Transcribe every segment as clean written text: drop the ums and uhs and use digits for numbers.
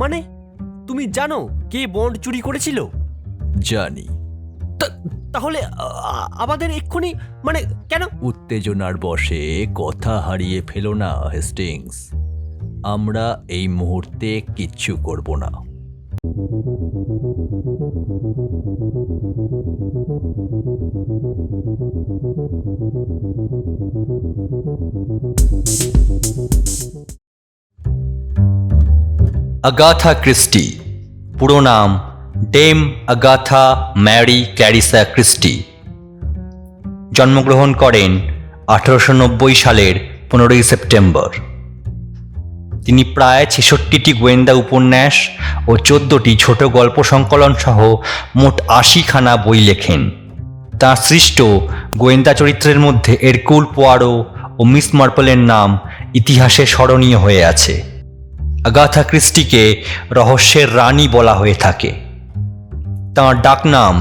মানে তুমি জানো কে বন্ড চুরি করেছিল? জানি। তাহলে আমাদের এক্ষুনি মানে কেন? উত্তেজনার বশে কথা হারিয়ে ফেলো না হেস্টিংস। আমরা এই মুহূর্তে কিচ্ছু করব না। আগাথা ক্রিস্টি, পুরো নাম ডেম আগাথা ম্যারি ক্ল্যারিসা ক্রিস্টি, জন্মগ্রহণ করেন 1890 সালের 15 সেপ্টেম্বর। তিনি প্রায় 66টি গোয়েন্দা উপন্যাস ও 14টি ছোট গল্প সংকলন সহ মোট 80খানা বই লেখেন। তাঁর সৃষ্ট গোয়েন্দা চরিত্রের মধ্যে এরকুল পোয়ারো ও মিস মার্পলের নাম ইতিহাসে স্মরণীয় হয়ে আছে। আগাথা ক্রিস্টিকে রহস্যের রানী বলা হয়ে থাকে। তাঁর ডাকনাম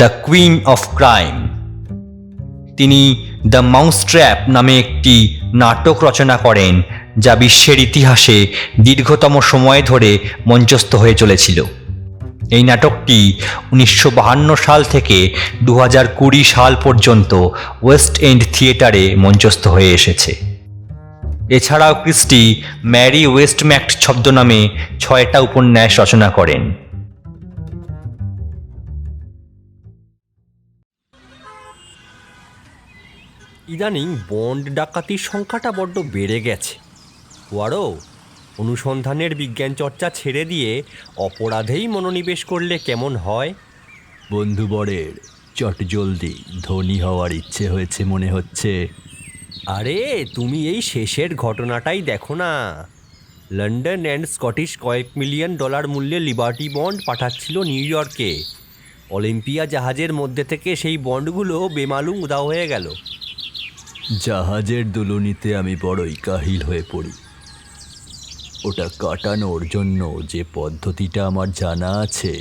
দ্য কুইন অফ ক্রাইম। তিনি দ্য মাউসট্র্যাপ নামে একটি নাটক রচনা করেন, যা বিশ্বের ইতিহাসে দীর্ঘতম সময় ধরে মঞ্চস্থ হয়ে চলেছিল। এই নাটকটি 1952 সাল থেকে 2020 সাল পর্যন্ত ওয়েস্ট এন্ড থিয়েটারে মঞ্চস্থ হয়ে এসেছে। এছাড়াও ক্রিস্টি ম্যারি ওয়েস্টম্যাক্ট ছদ্মনামে 6টা উপন্যাস রচনা করেন। ইদানিং বন্ড ডাকাতির সংখ্যাটা বড্ড বেড়ে গেছে। পোয়ারো, অনুসন্ধানের বিজ্ঞান চর্চা ছেড়ে দিয়ে অপরাধেই মনোনিবেশ করলে কেমন হয়? বন্ধুবরের চটজলদি ধনী হওয়ার ইচ্ছে হয়েছে মনে হচ্ছে। আরে তুমি এই শেষের ঘটনাটাই দেখো না। লন্ডন অ্যান্ড স্কটিশ কয়েক মিলিয়ন ডলার মূল্যে লিবার্টি বন্ড পাঠাচ্ছিল নিউ ইয়র্কে। অলিম্পিয়া জাহাজের মধ্যে থেকে সেই বন্ডগুলো বেমালুম উধাও হয়ে গেল। জাহাজের দুলুনিতে আমি বড়ই কাহিল হয়ে পড়ি। ওটা কাটানোর জন্য যে পদ্ধতিটা আমার জানা আছে,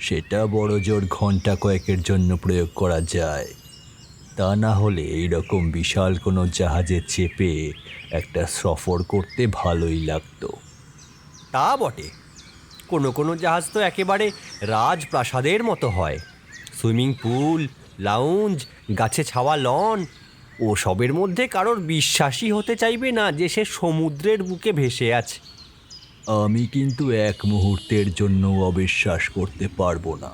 সেটা বড় জোর ঘন্টা কয়েকের জন্য প্রয়োগ করা যায়। তা না হলে এইরকম বিশাল কোনো জাহাজে চেপে একটা সফর করতে ভালোই লাগতো। তা বটে, কোনো কোনো জাহাজ তো একেবারে রাজপ্রাসাদের মতো হয়। সুইমিং পুল, লাউঞ্জ, গাছে ছাওয়া লন, ও সবের মধ্যে কারোর বিশ্বাসই হতে চাইবে না যে সে সমুদ্রের বুকে ভেসে আছে। আমি কিন্তু এক মুহূর্তের জন্য অবিশ্বাস করতে পারবো না।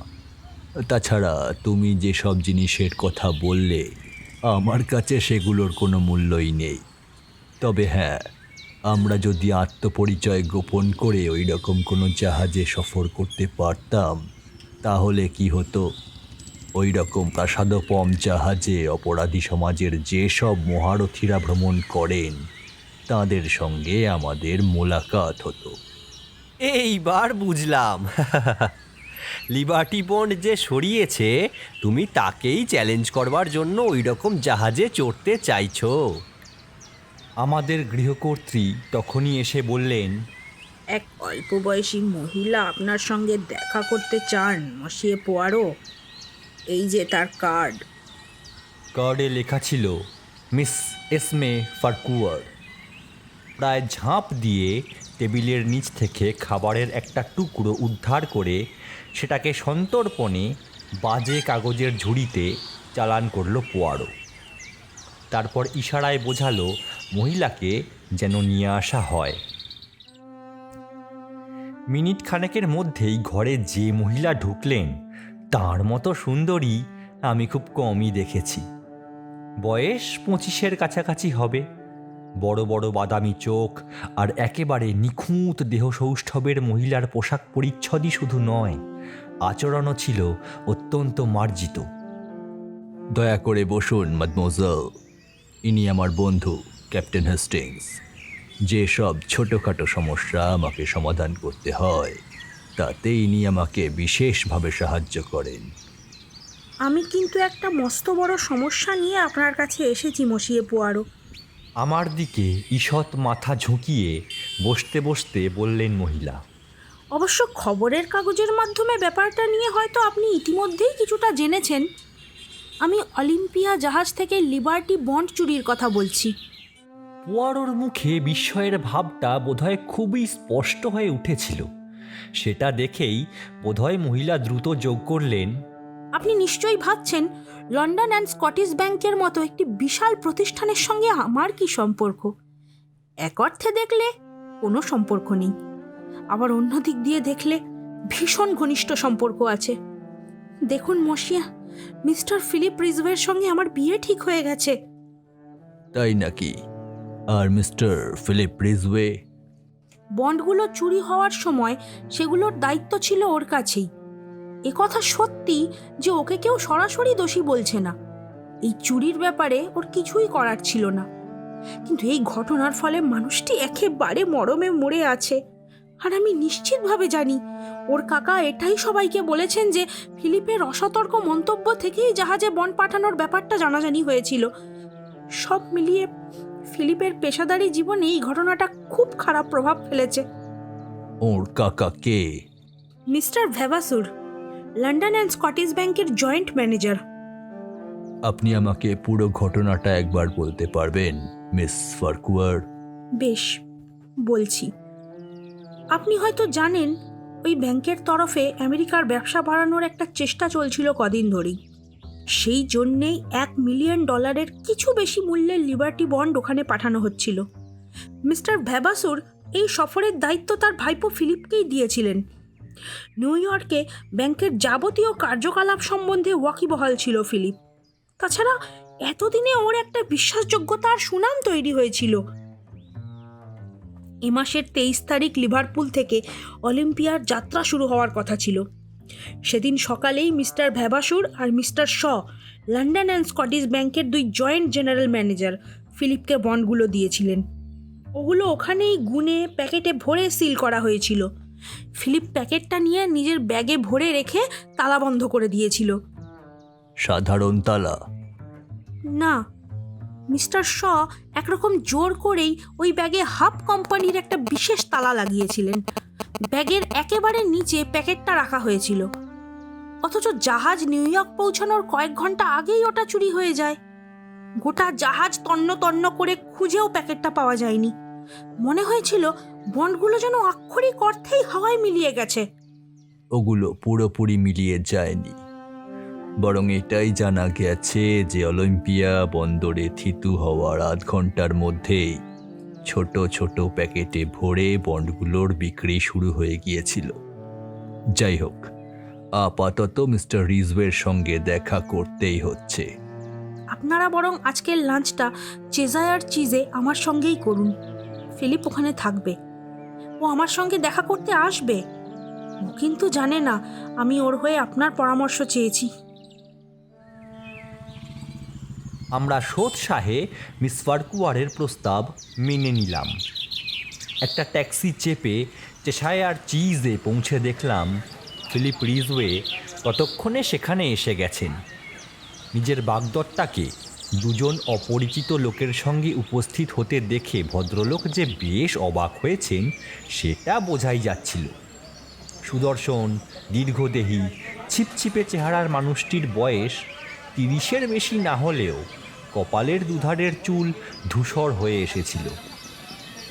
তাছাড়া তুমি যেসব জিনিসের কথা বললে, আমার কাছে সেগুলোর কোনো মূল্যই নেই। তবে হ্যাঁ, আমরা যদি আত্মপরিচয় গোপন করে ওই রকম কোনো জাহাজে সফর করতে পারতাম, তাহলে কি হতো? ওই রকম প্রাসাদোপম জাহাজে অপরাধী সমাজের যেসব মহারথীরা ভ্রমণ করেন, তাদের সঙ্গে আমাদের মোলাকাত হতো। এইবার বুঝলাম। লিবার্টি বন্ড যে সরিয়েছে, তুমি তাকেই চ্যালেঞ্জ করবার জন্য ওই রকম জাহাজে চড়তে চাইছো। আমাদের গৃহকর্ত্রী তখনই এসে বললেন, এক অল্প বয়সী মহিলা আপনার সঙ্গে দেখা করতে চান মসিয়ে পোয়ারো। এই যে তার কার্ড। কার্ডে লেখা ছিল মিস এসমে ফারকুয়ার। প্রায় ঝাঁপ দিয়ে টেবিলের নিচ থেকে খাবারের একটা টুকরো উদ্ধার করে সেটাকে সন্তর্পণে বাজে কাগজের ঝুড়িতে চালান করলো পোয়ারো। তারপর ইশারায় বোঝালো মহিলাকে যেন নিয়ে আসা হয়। মিনিট খানেকের মধ্যেই ঘরে যে মহিলা ঢুকলেন, তার মতো সুন্দরী আমি খুব কমই দেখেছি। বয়স 25-এর কাছাকাছি হবে। বড় বড় বাদামি চোখ আর একেবারে নিখুঁত দেহ সৌষ্ঠবের মহিলার পোশাক পরিচ্ছদই শুধু নয়, আচরণও ছিল অত্যন্ত মার্জিত। দয়া করে বসুন মাদমোজেল। ইনি আমার বন্ধু ক্যাপ্টেন হেস্টিংস। যেসব ছোটোখাটো সমস্যা আমাকে সমাধান করতে হয়, তাতে ইনি আমাকে বিশেষভাবে সাহায্য করেন। আমি কিন্তু একটা মস্ত বড় সমস্যা নিয়ে আপনার কাছে এসেছি মসিয়ে পোয়ারো। আমার দিকে ঈষৎ মাথা ঝুঁকিয়ে বসতে বসতে বললেন মহিলা। অবশ্য খবরের কাগজের মাধ্যমে ব্যাপারটা নিয়ে হয়তো আপনি ইতিমধ্যেই কিছুটা জেনেছেন। আমি অলিম্পিয়া জাহাজ থেকে লিবার্টি বন্ড চুরির কথা বলছি। পোয়ারোর মুখে বিস্ময়ের ভাবটা বোধহয় খুবই স্পষ্ট হয়ে উঠেছিল। সেটা দেখেই বোধহয় মহিলা দ্রুত যোগ করলেন, আপনি নিশ্চয়ই ভাবছেন লন্ডন অ্যান্ড স্কটিশ ব্যাংকের মতো একটি বিশাল প্রতিষ্ঠানের সঙ্গে আমার কি সম্পর্ক। এক অর্থে দেখলে কোনো সম্পর্ক নেই, আবার অন্য দিক দিয়ে দেখলে ভীষণ ঘনিষ্ঠ সম্পর্ক আছে। দেখুন মশিয়া, মিস্টার ফিলিপ রিজওয়ের সঙ্গে আমার বিয়ে ঠিক হয়ে গেছে। তাই নাকি? আর মিস্টার ফিলিপ রিজওয়ে? বন্ডগুলো চুরি হওয়ার সময় সেগুলোর দায়িত্ব ছিল ওর কাছেই। এ কথা সত্যি যে ওকে কেউ সরাসরি দোষী বলছে না, এই চুরির ব্যাপারে ওর কিছুই করার ছিল না। কিন্তু এই ঘটনার ফলে মানুষটি একেবারে মরমে মরে আছে। আর আমি নিশ্চিতভাবে জানি ওর কাকা এটাই সবাইকে বলেছেন যে ফিলিপের অসতর্ক মন্তব্য থেকেই জাহাজে বন্ড পাঠানোর ব্যাপারটা জানাজানি হয়েছিল। সব মিলিয়ে ফিলিপের পেশাদারি জীবনে এই ঘটনাটা খুব খারাপ প্রভাব ফেলেছে। ওর কাকা কে? মিস্টার ভ্যাভাসুর, লন্ডন অ্যান্ড স্কটিশ ব্যাংকের জয়েন্ট ম্যানেজার। আপনি আমাকে পুরো ঘটনাটা একবার বলতে পারবেন মিস ফারকুয়ার? বেশ, বলছি। আপনি হয়তো জানেন ওই ব্যাংকের তরফে আমেরিকার ব্যবসা বাড়ানোর একটা চেষ্টা চলছিল কদিন ধরেই। সেই জন্যেই $1 মিলিয়ন কিছু বেশি মূল্যের লিবার্টি বন্ড ওখানে পাঠানো হচ্ছিল। মিস্টার ভ্যাভাসুর এই সফরের দায়িত্ব তার ভাইপো ফিলিপকেই দিয়েছিলেন। নিউ ইয়র্কে ব্যাংকের যাবতীয় কার্যকলাপ সম্বন্ধে ওয়াকিবহাল ছিল ফিলিপ। তাছাড়া এতদিনে ওর একটা বিশ্বাসযোগ্যতা আর সুনাম তৈরি হয়েছিল। এ মাসের 23 তারিখ লিভারপুল থেকে অলিম্পিয়ার যাত্রা শুরু হওয়ার কথা ছিল। সেদিন সকালেই মিস্টার ভ্যাভাসুর আর mister Shaw, London and Scottish ব্যাংকের 2 জয়েন্ট জেনারেল ম্যানেজার, ফিলিপকে বন্ডগুলো দিয়েছিলেন। ওগুলো ওখানেই গুনে প্যাকেটে ভরে সিল করা হয়েছিল। ফিলিপ প্যাকেটটা নিয়ে নিজের ব্যাগে ভরে রেখে তালা বন্ধ করে দিয়েছিল। সাধারণ তালা? না, মিস্টার শ একরকম জোর করেই ওই ব্যাগে হাফ কোম্পানির একটা বিশেষ তালা লাগিয়েছিলেন। ব্যাগের একেবারে নিচে প্যাকেটটা রাখা হয়েছিল, অথচ জাহাজ নিউ ইয়র্ক পৌঁছানোর কয়েক ঘন্টা আগেই ওটা চুরি হয়ে যায়। গোটা জাহাজ তন্ন তন্ন করে খুঁজেও প্যাকেটটা পাওয়া যায়নি। মনে হয়েছিল বন্ডগুলো যেন আক্ষরিক অর্থেই হাওয়ায় মিলিয়ে গেছে। ওগুলো পুরোপুরি মিলিয়ে যায়নি, বরং এটাই জানা গেছে যে অলিম্পিয়া বন্দরে থিতু হওয়ার আধ ঘন্টার মধ্যেই ছোট ছোট প্যাকেটে ভরে বন্ডগুলোর বিক্রি শুরু হয়ে গিয়েছিল। যাই হোক, আপাতত মিস্টার রিজওয়ের সঙ্গে দেখা করতেই হচ্ছে। আপনারা বরং আজকের লাঞ্চটা চেজায়ার চিজে আমার সঙ্গেই করুন। ফিলিপ ওখানে থাকবে, ও আমার সঙ্গে দেখা করতে আসবে। ও কিন্তু জানে না আমি ওর হয়ে আপনার পরামর্শ চেয়েছি। আমরা সোৎসাহে মিস ফারকুয়ারের প্রস্তাব মেনে নিলাম। একটা ট্যাক্সি চেপে চেশায়ার চিজে পৌঁছে দেখলাম ফিলিপ রিজওয়ে ততক্ষণে সেখানে এসে গেছেন। নিজের বাগদত্তাকে 2 অপরিচিত লোকের সঙ্গে উপস্থিত হতে দেখে ভদ্রলোক যে বেশ অবাক হয়েছেন সেটা বোঝাই যাচ্ছিল। সুদর্শন, দীর্ঘদেহী, ছিপছিপে চেহারার মানুষটির বয়স 30-এর বেশি না হলেও কপালের দুধারের চুল ধূসর হয়ে এসেছিল।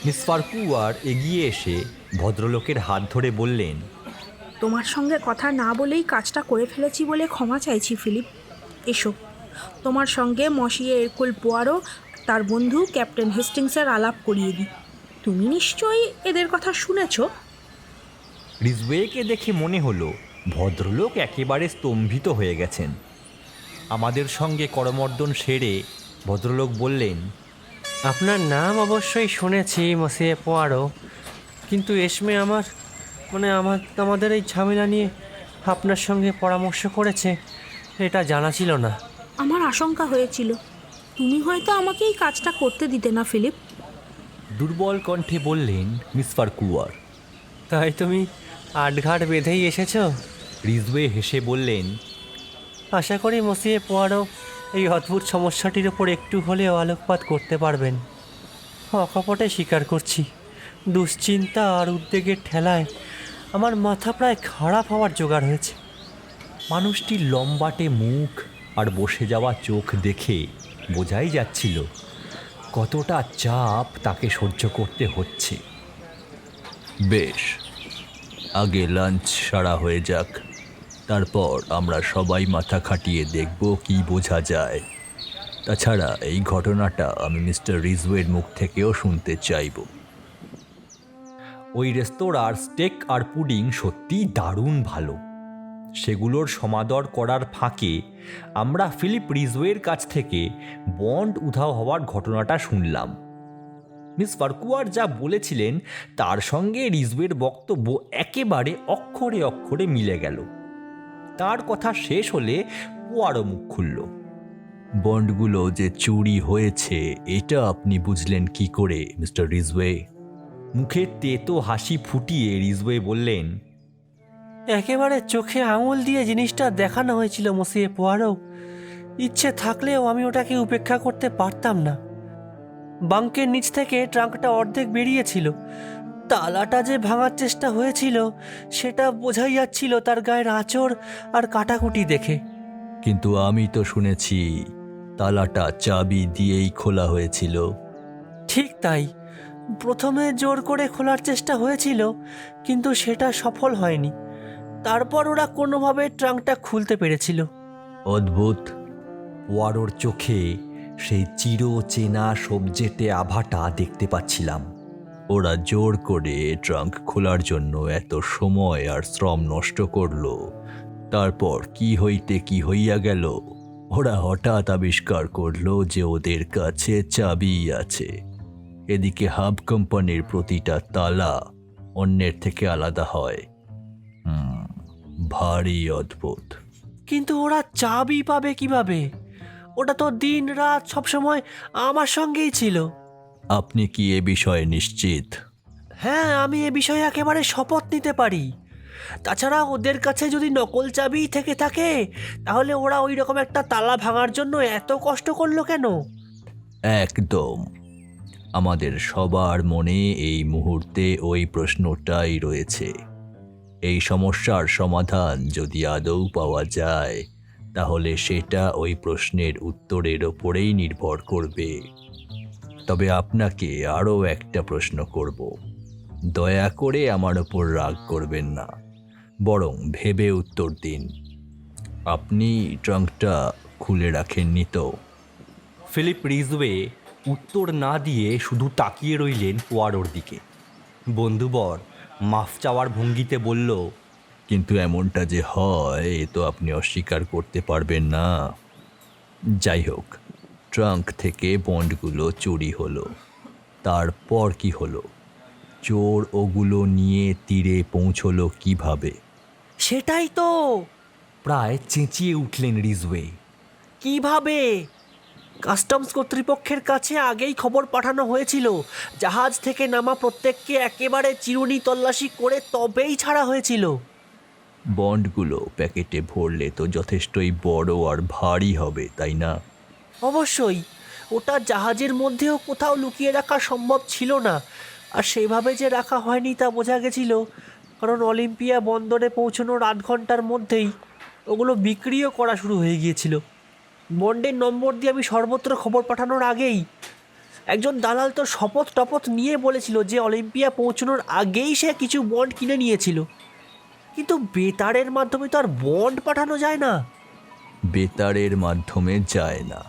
মিস ফারকুয়ার এগিয়ে এসে ভদ্রলোকের হাত ধরে বললেন, তোমার সঙ্গে কথা না বলেই কাজটা করে ফেলেছি বলে ক্ষমা চাইছি ফিলিপ। এসো, তোমার সঙ্গে মশিয়ে এরকুল পোয়ারো তার বন্ধু ক্যাপ্টেন হেস্টিংসের আলাপ করিয়ে দিই। তুমি নিশ্চয়ই এদের কথা শুনেছ। রিজওয়েকে দেখে মনে হলো ভদ্রলোক একেবারে স্তম্ভিত হয়ে গেছেন। আমাদের সঙ্গে করমর্দন সেরে ভদ্রলোক বললেন, আপনার নাম অবশ্যই শুনেছি মসিয়ে পোয়ারো, কিন্তু এসমে আমাদের এই ঝামেলা নিয়ে আপনার সঙ্গে পরামর্শ করেছে এটা জানা ছিল না। আমার আশঙ্কা হয়েছিল তুমি হয়তো আমাকে এই কাজটা করতে দিতে না ফিলিপ। দুর্বল কণ্ঠে বললেন মিস ফারকুয়ার। তাই তুমি আটঘাট বেঁধেই এসেছ? রিজওয়ে হেসে বললেন, আশা করি মসিয়ে পোয়ারো এই অদ্ভুত সমস্যাটির ওপর একটু হলেও আলোকপাত করতে পারবেন। অকপটে স্বীকার করছি, দুশ্চিন্তা আর উদ্বেগের ঠেলায় আমার মাথা প্রায় খারাপ হওয়ার জোগাড় হয়েছে। মানুষটির লম্বাটে মুখ আর বসে যাওয়া চোখ দেখে বোঝাই যাচ্ছিল কতটা চাপ তাকে সহ্য করতে হচ্ছে। বেশ, আগে লাঞ্চ সারা হয়ে যাক, তারপর আমরা সবাই মাথা খাটিয়ে দেখব কি বোঝা যায়। তাছাড়া এই ঘটনাটা আমি মিস্টার রিজওয়ের মুখ থেকেও শুনতে চাইব। ওই রেস্তোরাঁর স্টেক আর পুডিং সত্যিই দারুণ ভালো। সেগুলোর সমাদর করার ফাঁকে আমরা ফিলিপ রিজওয়ের কাছ থেকে বন্ড উধাও হওয়ার ঘটনাটা শুনলাম। মিস ফারকুয়ার যা বলেছিলেন তার সঙ্গে রিজওয়ের বক্তব্য একেবারে অক্ষরে অক্ষরে মিলে গেল। তার কথা শেষ হলে পোয়ারো মুখ খুলল। বন্ডগুলো যে চুরি হয়েছে এটা আপনি বুঝলেন কি করে মিস্টার রিজওয়ে? মুখে তেতো হাসি ফুটিয়ে রিজওয়ে বললেন, একেবারে চোখে আঙুল দিয়ে জিনিসটা দেখানো হয়েছিল মসিয়ে পোয়ারো। ইচ্ছে থাকলেও আমি ওটাকে উপেক্ষা করতে পারতাম না। বাঙ্কের নিচ থেকে ট্রাঙ্কটা অর্ধেক বেরিয়েছিল, তালাটা যে ভাঙার চেষ্টা হয়েছিল সেটা বোঝাই যাচ্ছিল তার গায়ের আঁচড় আর কাটাকুটি দেখে। কিন্তু আমি তো শুনেছি তালাটা চাবি দিয়েই খোলা হয়েছিল। ঠিক তাই, প্রথমে জোর করে খোলার চেষ্টা হয়েছিল, কিন্তু সেটা সফল হয়নি। তারপর ওরা কোনোভাবে ট্রাঙ্কটা খুলতে পেরেছিল। অদ্ভুত। পোয়ারোর চোখে সেই চিরচেনা সবজেটে আভাটা দেখতে পাচ্ছিলাম। ওরা জোর করে ট্রাঙ্ক খোলার জন্য এত সময় আর শ্রম নষ্ট করলো, তারপর কি হইতে কি হইয়া গেল, ওরা হঠাৎ আবিষ্কার করলো যে ওদের কাছে চাবি আছে। এদিকে হাব কোম্পানির প্রতিটা তালা অন্যের থেকে আলাদা হয়। ভারী অদ্ভুত। কিন্তু ওরা চাবি পাবে কিভাবে? ওটা তো দিন রাত সবসময় আমার সঙ্গেই ছিল। আপনি কি এ বিষয়ে নিশ্চিত? হ্যাঁ, আমি এ বিষয়ে একেবারে শপথ নিতে পারি। তাছাড়া ওদের কাছে যদি নকল চাবি থেকে থাকে তাহলে ওরা ওই রকম একটা তালা ভাঙার জন্য এত কষ্ট করলো কেন? একদম। আমাদের সবার মনে এই মুহূর্তে ওই প্রশ্নটাই রয়েছে। এই সমস্যার সমাধান যদি আদৌ পাওয়া যায় তাহলে সেটা ওই প্রশ্নের উত্তরের ওপরেই নির্ভর করবে। তবে আপনাকে আরও একটা প্রশ্ন করব। দয়া করে আমার ওপর রাগ করবেন না, বরং ভেবে উত্তর দিন। আপনি ট্রাঙ্কটা খুলে রাখেননি তো? ফিলিপ রিজওয়ে উত্তর না দিয়ে শুধু তাকিয়ে রইলেন পোয়ারোর দিকে। বন্ধুবর মাফ চাওয়ার ভঙ্গিতে বলল, কিন্তু এমনটা যে হয় এ তো আপনি অস্বীকার করতে পারবেন না। যাই হোক, ট্রাঙ্ক থেকে বন্ডগুলো চুরি হলো। তারপর কি হলো? চোর ওগুলো নিয়ে তীরে পৌঁছলো কিভাবে? সেটাই তো। প্রায় চেঁচিয়ে উঠলেন রিজওয়ে। কিভাবে? কাস্টমস কর্তৃপক্ষের কাছে আগেই খবর পাঠানো হয়েছিল। জাহাজ থেকে নামা প্রত্যেককে একেবারে চিরুনি তল্লাশি করে তবেই ছাড়া হয়েছিল। বন্ডগুলো প্যাকেটে ভরলে তো যথেষ্টই বড় আর ভারী হবে, তাই না? অবশ্যই, ওটা জাহাজের মধ্যেও কোথাও লুকিয়ে রাখা সম্ভব ছিল না। আর সেভাবে যে রাখা হয়নি তা বোঝা গেছিল, কারণ অলিম্পিয়া বন্দরে পৌঁছানোর 8 ঘন্টার মধ্যেই ওগুলো বিক্রিও করা শুরু হয়ে গিয়েছিল। বন্ডের নম্বর দিয়ে আমি সর্বত্র খবর পাঠানোর আগেই একজন দালাল তো শপথ টপথ নিয়ে বলেছিল যে অলিম্পিয়া পৌঁছানোর আগেই সে কিছু বন্ড কিনে নিয়েছিল। কিন্তু বেতারের মাধ্যমে তো আর বন্ড পাঠানো যায় না। বেতারের মাধ্যমে যায় না,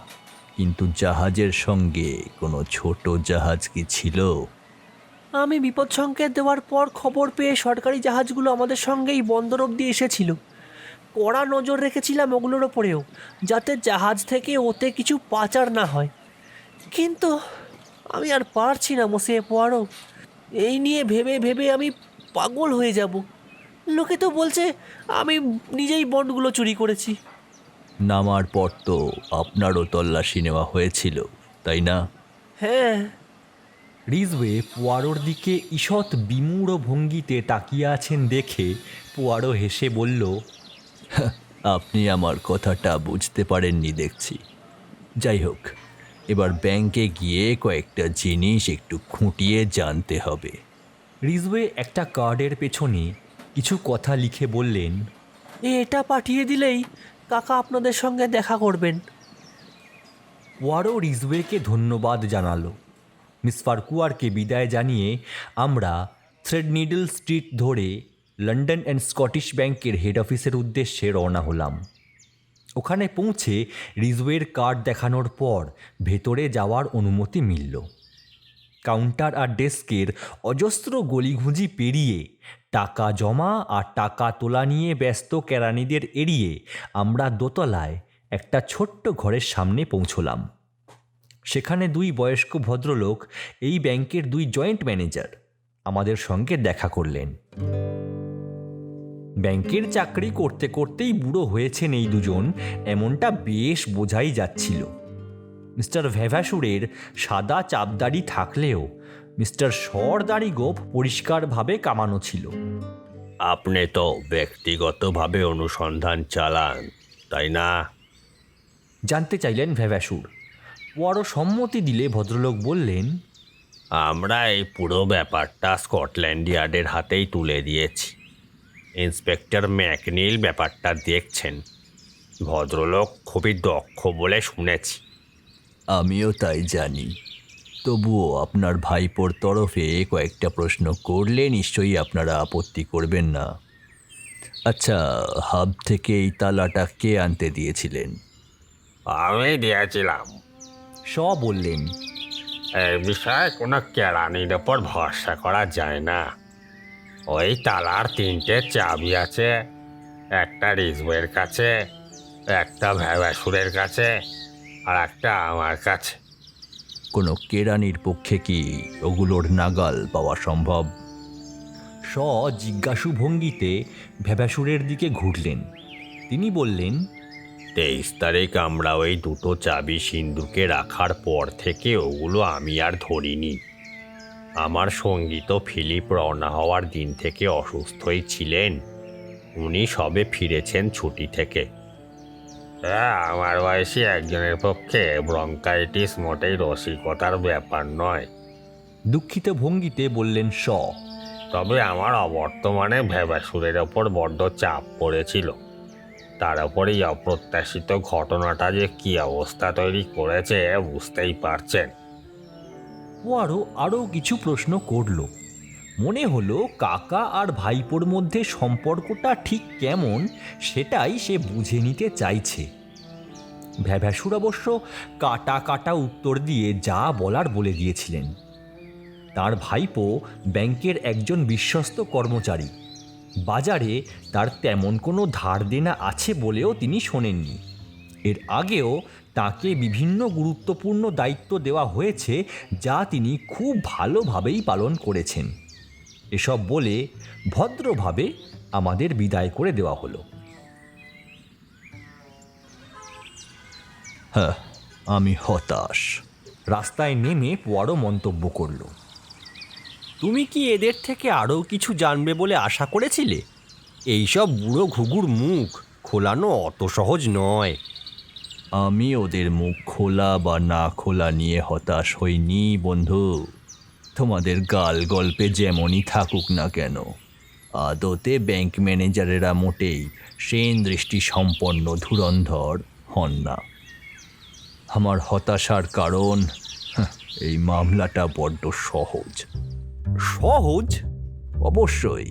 কিন্তু জাহাজের সঙ্গে কোনো ছোট জাহাজ কি ছিল? আমি বিপদ সংকেত দেওয়ার পর খবর পেয়ে সরকারি জাহাজগুলো আমাদের সঙ্গেই বন্দর অবধি এসেছিল। কড়া নজর রেখেছিলাম ওগুলোর ওপরেও, যাতে জাহাজ থেকে ওতে কিছু পাচার না হয়। কিন্তু আমি আর পারছি না মসিয়ে পোয়ারো। এই নিয়ে ভেবে ভেবে আমি পাগল হয়ে যাব। লোকে তো বলছে আমি নিজেই বন্ডগুলো চুরি করেছি। নামার পর তো আপনারও তল্লাশি নেওয়া হয়েছিল, তাই না? হ্যাঁ। রিজওয়ে পোয়ারোর দিকে ঈষৎ বিমূঢ় ভঙ্গিতে তাকিয়ে আছেন দেখে পোয়ারো হেসে বলল, আপনি আমার কথাটা বুঝতে পারেননি দেখছি। যাই হোক, এবার ব্যাংকে গিয়ে কয়েকটা জিনিস একটু খুঁটিয়ে জানতে হবে। রিজওয়ে একটা কার্ডের পেছনে কিছু কথা লিখে বললেন, এটা পাঠিয়ে দিলেই কাকা আপনাদের সঙ্গে দেখা করবেন। পোয়ারো রিজওয়েকে ধন্যবাদ জানালো। মিস ফারকুয়ারকে বিদায় জানিয়ে আমরা থ্রেডনিডল স্ট্রিট ধরে লন্ডন অ্যান্ড স্কটিশ ব্যাংকের হেড অফিসের উদ্দেশ্যে রওনা হলাম। ওখানে পৌঁছে রিজওয়ের কার্ড দেখানোর পর ভেতরে যাওয়ার অনুমতি মিলল। কাউন্টার আর ডেস্কের অজস্র গলিঘুঁজি পেরিয়ে টাকা জমা আর টাকা তোলা নিয়ে ব্যস্ত কেরানিদের এড়িয়ে আমরা দোতলায় একটা ছোট্ট ঘরের সামনে পৌঁছলাম। সেখানে দুই বয়স্ক ভদ্রলোক, এই ব্যাংকের দুই জয়েন্ট ম্যানেজার, আমাদের সঙ্গে দেখা করলেন। ব্যাংকের চাকরি করতে করতেই বুড়ো হয়েছেন এই দুজন, এমনটা বেশ বোঝাই যাচ্ছিল। মিস্টার ভ্যাভাসুরের সাদা চাপদাড়ি থাকলেও মিস্টার সরদাড়ি গোঁফ পরিষ্কারভাবে কামানো ছিল। আপনি তো ব্যক্তিগতভাবে অনুসন্ধান চালান, তাই না? জানতে চাইলেন ভ্যাভাসুর। পোয়ারো সম্মতি দিলে ভদ্রলোক বললেন, আমরা এই পুরো ব্যাপারটা স্কটল্যান্ড ইয়ার্ডের হাতেই তুলে দিয়েছি। ইন্সপেক্টর ম্যাকনিল ব্যাপারটা দেখছেন। ভদ্রলোক খুবই দক্ষ বলে শুনেছি। আমিও তাই জানি, তবুও আপনার ভাইপোর তরফে কয়েকটা প্রশ্ন করলে নিশ্চয়ই আপনারা আপত্তি করবেন না। আচ্ছা, হাব থেকে এই তালাটা কে আনতে দিয়েছিলেন? আমি দিয়েছিলাম। শ বললেন, এই বিষয়ে কোনো কেরানির ওপর ভরসা করা যায় না। ওই তালার 3টে চাবি আছে, একটা রিজওয়ের কাছে, একটা ভ্যাভাসুরের কাছে, আর একটা আমার কাছে। কোনো কেরানির পক্ষে কি ওগুলোর নাগাল পাওয়া সম্ভব? শ জিজ্ঞাসু ভঙ্গিতে ভ্যাভাসুরের দিকে ঘুরলেন। তিনি বললেন, 23 তারিখ আমরা ওই 2টো চাবি সিন্ধুকে রাখার পর থেকে ওগুলো আমি আর ধরিনি। আমার সঙ্গী তো ফিলিপ রওনা হওয়ার দিন থেকে অসুস্থই ছিলেন। উনি সবে ফিরেছেন ছুটি থেকে। হ্যাঁ, আমার বয়সী একজনের পক্ষে ব্রঙ্কাইটিস মোটেই রসিকতার ব্যাপার নয়। দুঃখিত ভঙ্গিতে বললেন শ। তবে আমার অবর্তমানে ভ্যাভাসুরের ওপর বড্ড চাপ পড়েছিল। তার উপর এই অপ্রত্যাশিত ঘটনাটা যে কী অবস্থা তৈরি করেছে বুঝতেই পারছেন। পোয়ারো আরও কিছু প্রশ্ন করল। মনে হলো কাকা আর ভাইপোর মধ্যে সম্পর্কটা ঠিক কেমন সেটাই সে বুঝে নিতে চাইছে। ভ্যাভাসুর অবশ্য কাটা কাটা উত্তর দিয়ে যা বলার বলে দিয়েছিলেন। তার ভাইপো ব্যাংকের একজন বিশ্বস্ত কর্মচারী। বাজারে তার তেমন কোনো ধার দেনা আছে বলেও তিনি শোনেননি। এর আগেও তাকে বিভিন্ন গুরুত্বপূর্ণ দায়িত্ব দেওয়া হয়েছে, যা তিনি খুব ভালোভাবেই পালন করেছেন। এসব বলে ভদ্রভাবে আমাদের বিদায় করে দেওয়া হলো। হ্যাঁ, আমি হতাশ। রাস্তায় নেমে পোয়ারো মন্তব্য করল, তুমি কি এদের থেকে আরও কিছু জানবে বলে আশা করেছিলে? এইসব বুড়ো ঘুঘুর মুখ খোলানো অত সহজ নয়। আমি ওদের মুখ খোলা বা না খোলা নিয়ে হতাশ হইনি বন্ধু। তোমাদের গাল গল্পে যেমনই থাকুক না কেন, আদতে ব্যাংক ম্যানেজারেরা মোটেই সেন দৃষ্টি সম্পন্ন ধুরন্ধর হন না। আমার হতাশার কারণ, এই মামলাটা বড্ড সহজ। সহজ? অবশ্যই।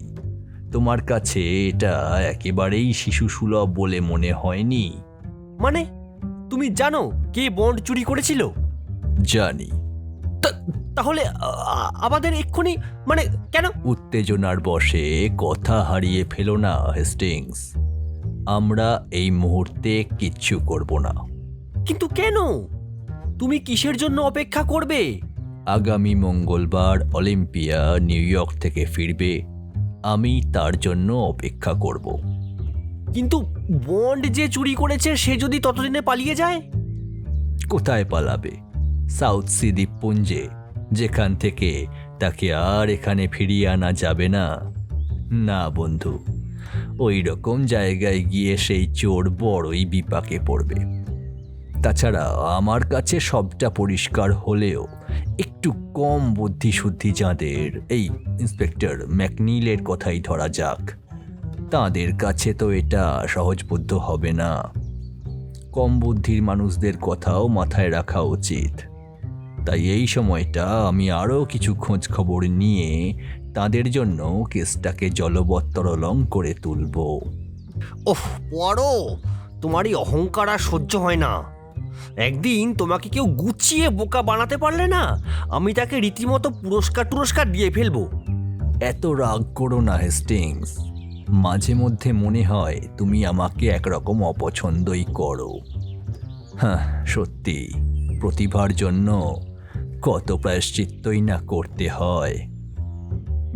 তোমার কাছে এটা একেবারেই শিশুসুলভ বলে মনে হয়নি? মানে তুমি জানো কে বন্ড চুরি করেছিল? জানি। তাহলে আমাদের এক্ষুনি মানে কেন? উত্তেজনার বশে কথা হারিয়ে ফেলো না হেস্টিংস। আমরা এই মুহূর্তে কিচ্ছু করব না। কিন্তু কেন? তুমি কিসের জন্য অপেক্ষা করবে? আগামী মঙ্গলবার অলিম্পিয়া নিউ ইয়র্ক থেকে ফিরবে। আমি তার জন্য অপেক্ষা করব। কিন্তু বন্ড যে চুরি করেছে সে যদি ততদিনে পালিয়ে যায়? কোথায় পালাবে? সাউথ সি দ্বীপপুঞ্জে, যেখান থেকে তাকে আর এখানে ফিরিয়ে আনা যাবে না। না বন্ধু, ওই রকম জায়গায় গিয়ে সেই চোর বড়ই বিপাকে পড়বে। তাছাড়া আমার কাছে সবটা পরিষ্কার হলেও একটু কম বুদ্ধিশুদ্ধি যাদের, এই ইন্সপেক্টর ম্যাকনিলের কথাই ধরা যাক, তাদের কাছে তো এটা সহজবোধ্য হবে না। কম বুদ্ধির মানুষদের কথাও মাথায় রাখা উচিত। তাই এই সময়টা আমি আরও কিছু খোঁজ খবর নিয়ে তাদের জন্য কেসটাকে জলবত্তরলং করে তুলব। ওহ পোয়ারো, তোমার এই অহংকার আর সহ্য হয় না। একদিন তোমাকে কেউ গুছিয়ে বোকা বানাতে পারলে না, আমি তাকে রীতিমতো পুরস্কার দিয়ে ফেলবো। এত রাগ করো না হেস্টিংস, মাঝে মধ্যে মনে হয় তুমি আমাকে একরকম অপছন্দই করো। হ্যাঁ, সত্যি প্রতিভার জন্য কত প্রায়শ্চিত্তই না করতে হয়।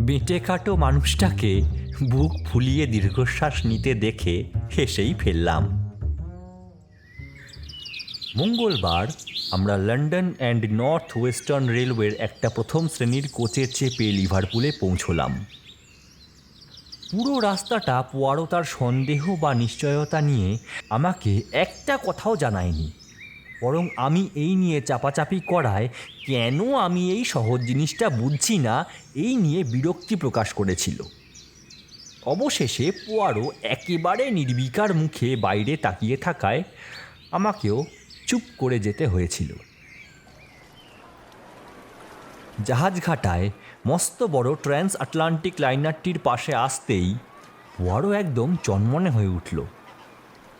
বেঁটে কাটো মানুষটাকে বুক ফুলিয়ে দীর্ঘশ্বাস নিতে দেখে হেসেই ফেললাম। মঙ্গলবার আমরা লন্ডন অ্যান্ড নর্থ ওয়েস্টার্ন রেলওয়ের একটা প্রথম শ্রেণীর কোচের চেপে লিভারপুলে পৌঁছলাম। পুরো রাস্তাটা পোয়ারো তার সন্দেহ বা নিশ্চয়তা নিয়ে আমাকে একটা কথাও জানায়নি, বরং আমি এই নিয়ে চাপাচাপি করায় কেন আমি এই সহজ জিনিসটা বুঝছি না এই নিয়ে বিরক্তি প্রকাশ করেছিল। অবশেষে পোয়ারো একেবারে নির্বিকার মুখে বাইরে তাকিয়ে থাকায় আমাকেও চুপ করে যেতে হয়েছিল। জাহাজঘাটায় মস্ত বড় ট্রান্স আটলান্টিক লাইনারটির পাশে আসতেই পোয়ারো একদম চনমনে হয়ে উঠল।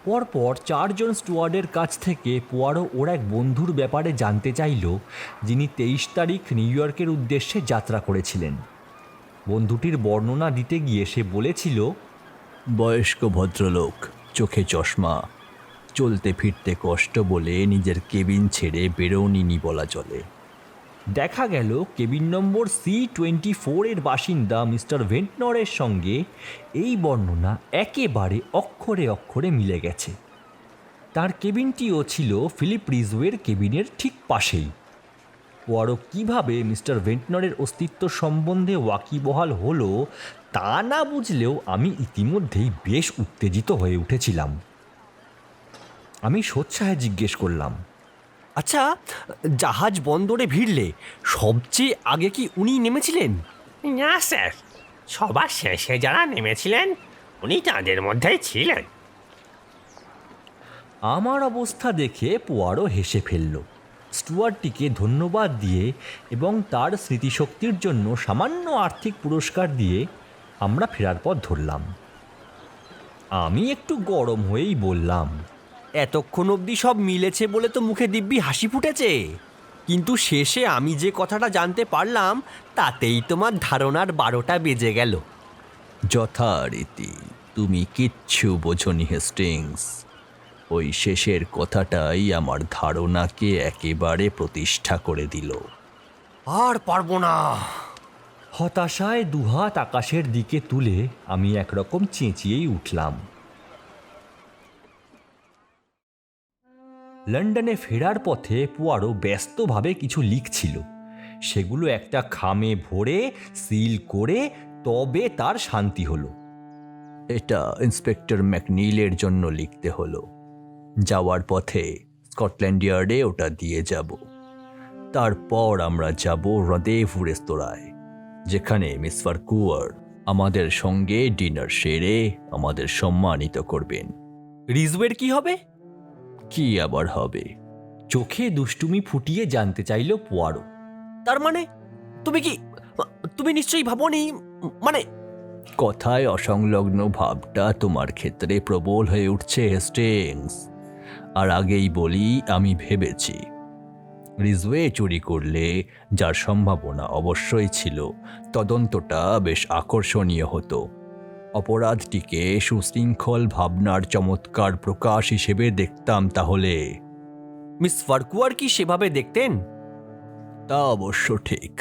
পরপর 4 জন স্টুয়ার্ডের কাছ থেকে পোয়ারো ওর এক বন্ধুর ব্যাপারে জানতে চাইল, যিনি 23 তারিখ নিউ ইয়র্কের উদ্দেশ্যে যাত্রা করেছিলেন। বন্ধুটির বর্ণনা দিতে গিয়ে সে বলেছিল, বয়স্ক ভদ্রলোক, চোখে চশমা, চলতে ফিরতে কষ্ট বলে নিজের কেবিন ছেড়ে বেরোননি বলা চলে। দেখা গেল কেবিন নম্বর C24 এর বাসিন্দা মিস্টার ভেন্টনরের সঙ্গে এই বর্ণনা একেবারে অক্ষরে অক্ষরে মিলে গেছে। তার কেবিনটিও ছিল ফিলিপ রিজওয়ের কেবিনের ঠিক পাশেই। পোয়ারো কীভাবে মিস্টার ভেন্টনরের অস্তিত্ব সম্বন্ধে ওয়াকিবহাল হলো তা না বুঝলেও আমি ইতিমধ্যেই বেশ উত্তেজিত হয়ে উঠেছিলাম। আমি সোৎসাহে জিজ্ঞেস করলাম, আচ্ছা, জাহাজ বন্দরে ভিড়লে সবচেয়ে আগে কি উনি নেমেছিলেন? না স্যার, সবার শেষে যারা নেমেছিলেন উনি তাদের মধ্যেই ছিলেন। আমার অবস্থা দেখে পোয়ারো হেসে ফেলল। স্টুয়ার্টটিকে ধন্যবাদ দিয়ে এবং তার স্মৃতিশক্তির জন্য সামান্য আর্থিক পুরস্কার দিয়ে আমরা ফেরার পথ ধরলাম। আমি একটু গরম হয়েই বললাম, এতক্ষণ অবধি সব মিলেছে বলে তো মুখে দিব্যি হাসি ফুটেছে, কিন্তু শেষে আমি যে কথাটা জানতে পারলাম তাতেই তোমার ধারণার 12টা বেজে গেল। যথারীতি তুমি কিচ্ছু বোঝনি হেস্টিংস। ওই শেষের কথাটাই আমার ধারণাকে একেবারে প্রতিষ্ঠা করে দিল। আর পারবো না। হতাশায় দুহাত আকাশের দিকে তুলে আমি একরকম চেঁচিয়েই উঠলাম। লন্ডনে ফেরার পথে পোয়ারো ব্যস্তভাবে কিছু লিখছিল। সেগুলো একটা খামে ভরে সিল করে তবে তার শান্তি হলো। এটা ইন্সপেক্টর ম্যাকনিলের জন্য লিখতে হলো। যাওয়ার পথে স্কটল্যান্ড ইয়ার্ডে ওটা দিয়ে যাব। তারপর আমরা যাব রদেভু রেস্তোরাঁয়, যেখানে মিস ফারকুয়ার আমাদের সঙ্গে ডিনার সেরে আমাদের সম্মানিত করবেন। রিজওয়ের কি হবে? কি আবার হবে? চোখে দুষ্টুমি ফুটিয়ে জানতে চাইল পোয়ারো। তার মানে তুমি নিশ্চয়ই ভাবোনি, মানে কথায় অসংলগ্ন ভাবটা তোমার ক্ষেত্রে প্রবল হয়ে উঠছে হেস্টিংস। আর আগেই বলি, আমি ভেবেছি রিজওয়ে চুরি করলে, যার সম্ভাবনা অবশ্যই ছিল, তদন্তটা বেশ আকর্ষণীয় হতো। অপরাধটিকে সুশৃঙ্খল ভাবনার চমৎকার প্রকাশ হিসেবে দেখতাম তাহলে। মিস ফারকুয়ার কি সেভাবে দেখতেন? তা অবশ্য ঠিক।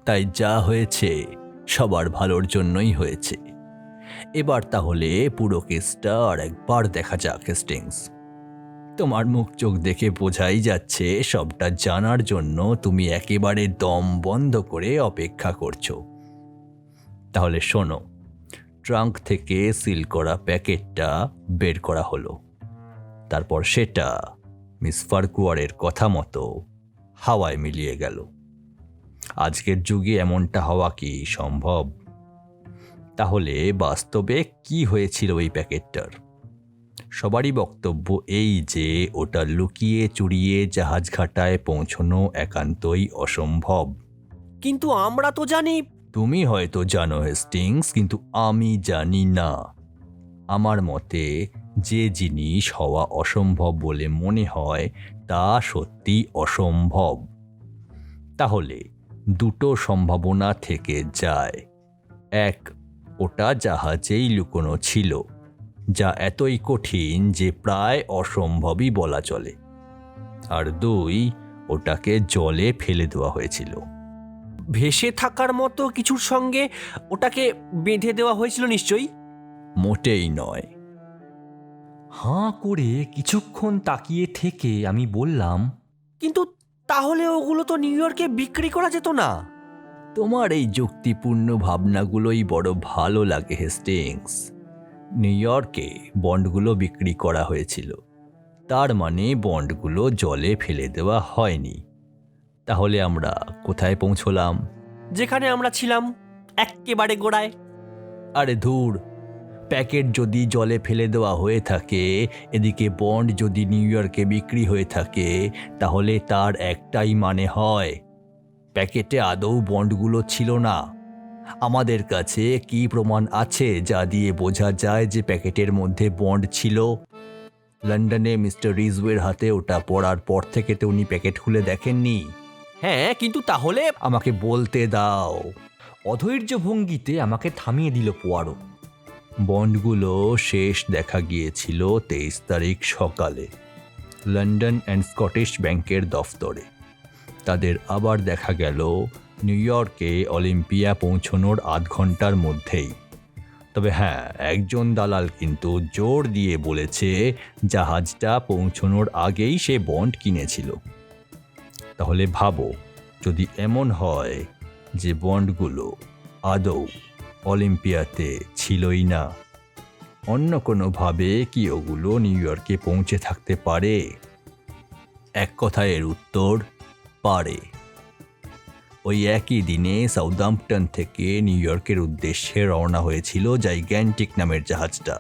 তাই যা হয়েছে সবার ভালোর জন্যই হয়েছে। এবার তাহলে পুরো কেসটা আর একবার দেখা যাক হেস্টিংস। তোমার মুখ চোখ দেখে বোঝাই যাচ্ছে সবটা জানার জন্য তুমি একেবারে দম বন্ধ করে অপেক্ষা করছো। তাহলে শোনো, ট্রাঙ্ক থেকে সিল করা প্যাকেটটা বের করা হলো। তারপর সেটা মিস ফারকুয়ারের কথা মতো হাওয়ায় মিলিয়ে গেল। আজকের যুগে এমনটা হওয়া কি সম্ভব? তাহলে বাস্তবে কি হয়েছিল ওই প্যাকেটটার? সবারই বক্তব্য এই যে ওটা লুকিয়ে চুরিয়ে জাহাজঘাটায় পৌঁছনো একান্তই অসম্ভব। কিন্তু আমরা তো জানি তুমি হয়তো জানো হেস্টিংস, কিন্তু আমি জানি না। আমার মতে যে জিনিস হওয়া অসম্ভব বলে মনে হয় তা সত্যি অসম্ভব। তাহলে দুটো সম্ভাবনা থেকে যায়। এক, ওটা জাহাজেই লুকোনো ছিল, যা এতই কঠিন যে প্রায় অসম্ভবই বলা চলে। আর দুই, ওটাকে জলে ফেলে দেওয়া হয়েছিল। ভেসে থাকার মতো কিছুর সঙ্গে ওটাকে বেঁধে দেওয়া হয়েছিল নিশ্চয়ই। মোটেই নয়। হাঁ করে কিছুক্ষণ তাকিয়ে থেকে আমি বললাম, কিন্তু তাহলে ওগুলো তো নিউ ইয়র্কে বিক্রি করা যেত না। তোমার এই যুক্তিপূর্ণ ভাবনাগুলোই বড় ভালো লাগে হেস্টিংস। নিউ ইয়র্কে বন্ডগুলো বিক্রি করা হয়েছিল, তার মানে বন্ডগুলো জলে ফেলে দেওয়া হয়নি। তাহলে আমরা কোথায় পৌঁছলাম? যেখানে আমরা ছিলাম, এক্কেবারে গোড়ায়। আরে ধুর, প্যাকেট যদি জলে ফেলে দেওয়া হয়ে থাকে, এদিকে বন্ড যদি নিউ ইয়র্কে বিক্রি হয়ে থাকে, তাহলে তার একটাই মানে হয়, প্যাকেটে আদৌ বন্ডগুলো ছিল না। আমাদের কাছে কি প্রমাণ আছে যা দিয়ে বোঝা যায় যে প্যাকেটের মধ্যে বন্ড ছিল? লন্ডনে মিস্টার রিজওয়ের হাতে ওটা পড়ার পর থেকে তো উনি প্যাকেট খুলে দেখেননি। হ্যাঁ, কিন্তু তাহলে আমাকে বলতে দাও। অধৈর্য ভঙ্গিতে আমাকে থামিয়ে দিল পোয়ারো। বন্ডগুলো শেষ দেখা গিয়েছিল 23 তারিখ সকালে লন্ডন অ্যান্ড স্কটিশ ব্যাংকের দফতরে। তাদের আবার দেখা গেল নিউ ইয়র্কে অলিম্পিয়া পৌঁছনোর আধ ঘন্টার মধ্যেই। তবে হ্যাঁ, একজন দালাল কিন্তু জোর দিয়ে বলেছে জাহাজটা পৌঁছনোর আগেই সে বন্ড কিনেছিল। তাহলে ভাবো, যদি এমন হয় যে বন্ডগুলো আদৌ অলিম্পিয়াতে ছিলই না, অন্য কোনোভাবে কি ওগুলো নিউ ইয়র্কে পৌঁছে থাকতে পারে? এক কথায় এর উত্তর, পারে। ওই একই দিনে সাউদাম্পটন থেকে নিউ ইয়র্কের উদ্দেশ্যে রওনা হয়েছিল জাইগ্যান্টিক নামের জাহাজটা।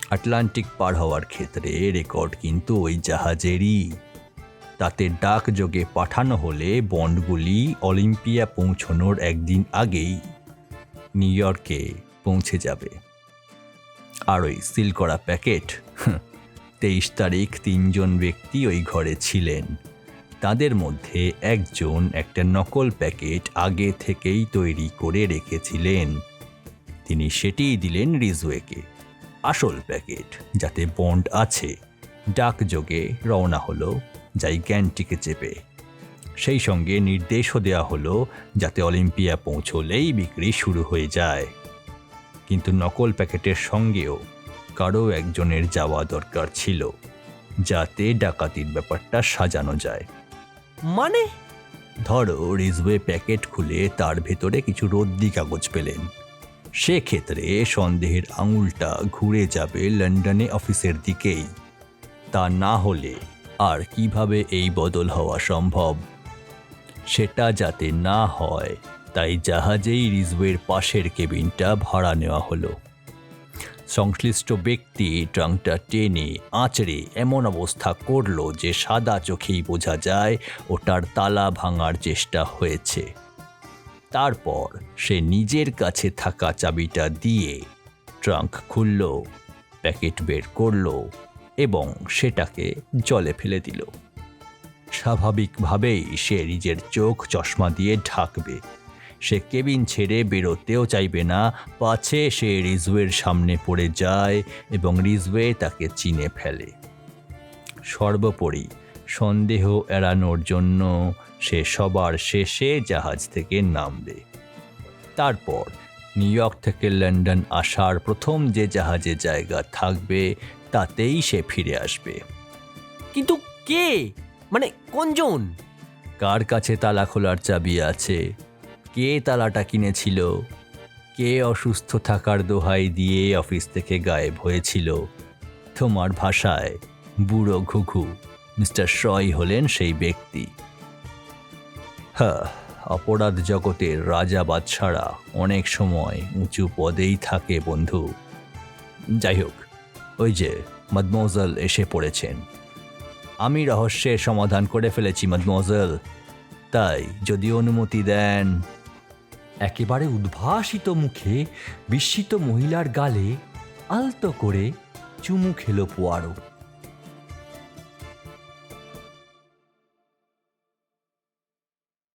আটলান্টিক পার হওয়ার ক্ষেত্রে রেকর্ড কিন্তু ওই জাহাজেরই। তাতে ডাকযোগে পাঠানো হলে বন্ডগুলি অলিম্পিয়া পৌঁছনোর একদিন আগেই নিউ ইয়র্কে পৌঁছে যাবে। আর ওই সিল করা প্যাকেট, 23 তারিখ 3 জন ব্যক্তি ওই ঘরে ছিলেন। তাদের মধ্যে একজন একটা নকল প্যাকেট আগে থেকেই তৈরি করে রেখেছিলেন। তিনি সেটিই দিলেন রিজওয়েকে, আসল প্যাকেট যাতে বন্ড আছে। ডাকযোগে রওনা হলো জাইগ্যান্টিকে চেপে। সেই সঙ্গে নির্দেশও দেওয়া হলো যাতে অলিম্পিয়া পৌঁছলেই বিক্রি শুরু হয়ে যায়। কিন্তু নকল প্যাকেটের সঙ্গেও কারো একজনের যাওয়া দরকার ছিল, যাতে ডাকাতির ব্যাপারটা সাজানো যায়। মানে ধরো রিজওয়ে প্যাকেট খুলে তার ভেতরে কিছু রদ্দি কাগজ পেলেন, সেক্ষেত্রে সন্দেহের আঙুলটা ঘুরে যাবে লন্ডনে অফিসের দিকেই। তা না হলে আর কিভাবে এই বদল হওয়া সম্ভব? সেটা যাতে না হয় তাই জাহাজেই রিজওয়ের পাশের কেবিনটা ভাড়া নেওয়া হলো। সংশ্লিষ্ট ব্যক্তি ট্রাঙ্কটা টেনে আঁচড়ে এমন অবস্থা করলো যে সাদা চোখেই বোঝা যায় ওটার তালা ভাঙার চেষ্টা হয়েছে। তারপর সে নিজের কাছে থাকা চাবিটা দিয়ে ট্রাঙ্ক খুলল, প্যাকেট বের করলো এবং সেটাকে জলে ফেলে দিল। স্বাভাবিকভাবেই সে নিজের চোখ চশমা দিয়ে ঢাকবে। সে কেবিন ছেড়ে বেরোতেও চাইবে না, পাছে সে রিজওয়ের সামনে পড়ে যায় এবং রিজওয়ে তাকে চিনে ফেলে। সর্বোপরি সন্দেহ এড়ানোর জন্য সে সবার শেষে জাহাজ থেকে নামবে। তারপর নিউ ইয়র্ক থেকে লন্ডন আসার প্রথম যে জাহাজে জায়গা থাকবে তাতেই সে ফিরে আসবে। কিন্তু কে, মানে কোনজন? কার কাছে তালা খোলার চাবি আছে? কে তালাটা কিনেছিল? কে অসুস্থ থাকার দোহাই দিয়ে অফিস থেকে গায়েব হয়েছিল? তোমার ভাষায় বুড়ো ঘুঘু মিস্টার শ্রয় হলেন সেই ব্যক্তি। হ্যাঁ, অপরাধ জগতের রাজা বাদশারা অনেক সময় উঁচু পদেই থাকে বন্ধু। যাই হোক, ওই যে মদমোজেল এসে পড়েছেন। আমি রহস্যের সমাধান করে ফেলেছি মদমোজেল, তাই যদি অনুমতি দেন। একেবারে উদ্ভাসিত মুখে বিস্মিত মহিলার গালে আলতো করে চুমু খেলো পোয়ারো।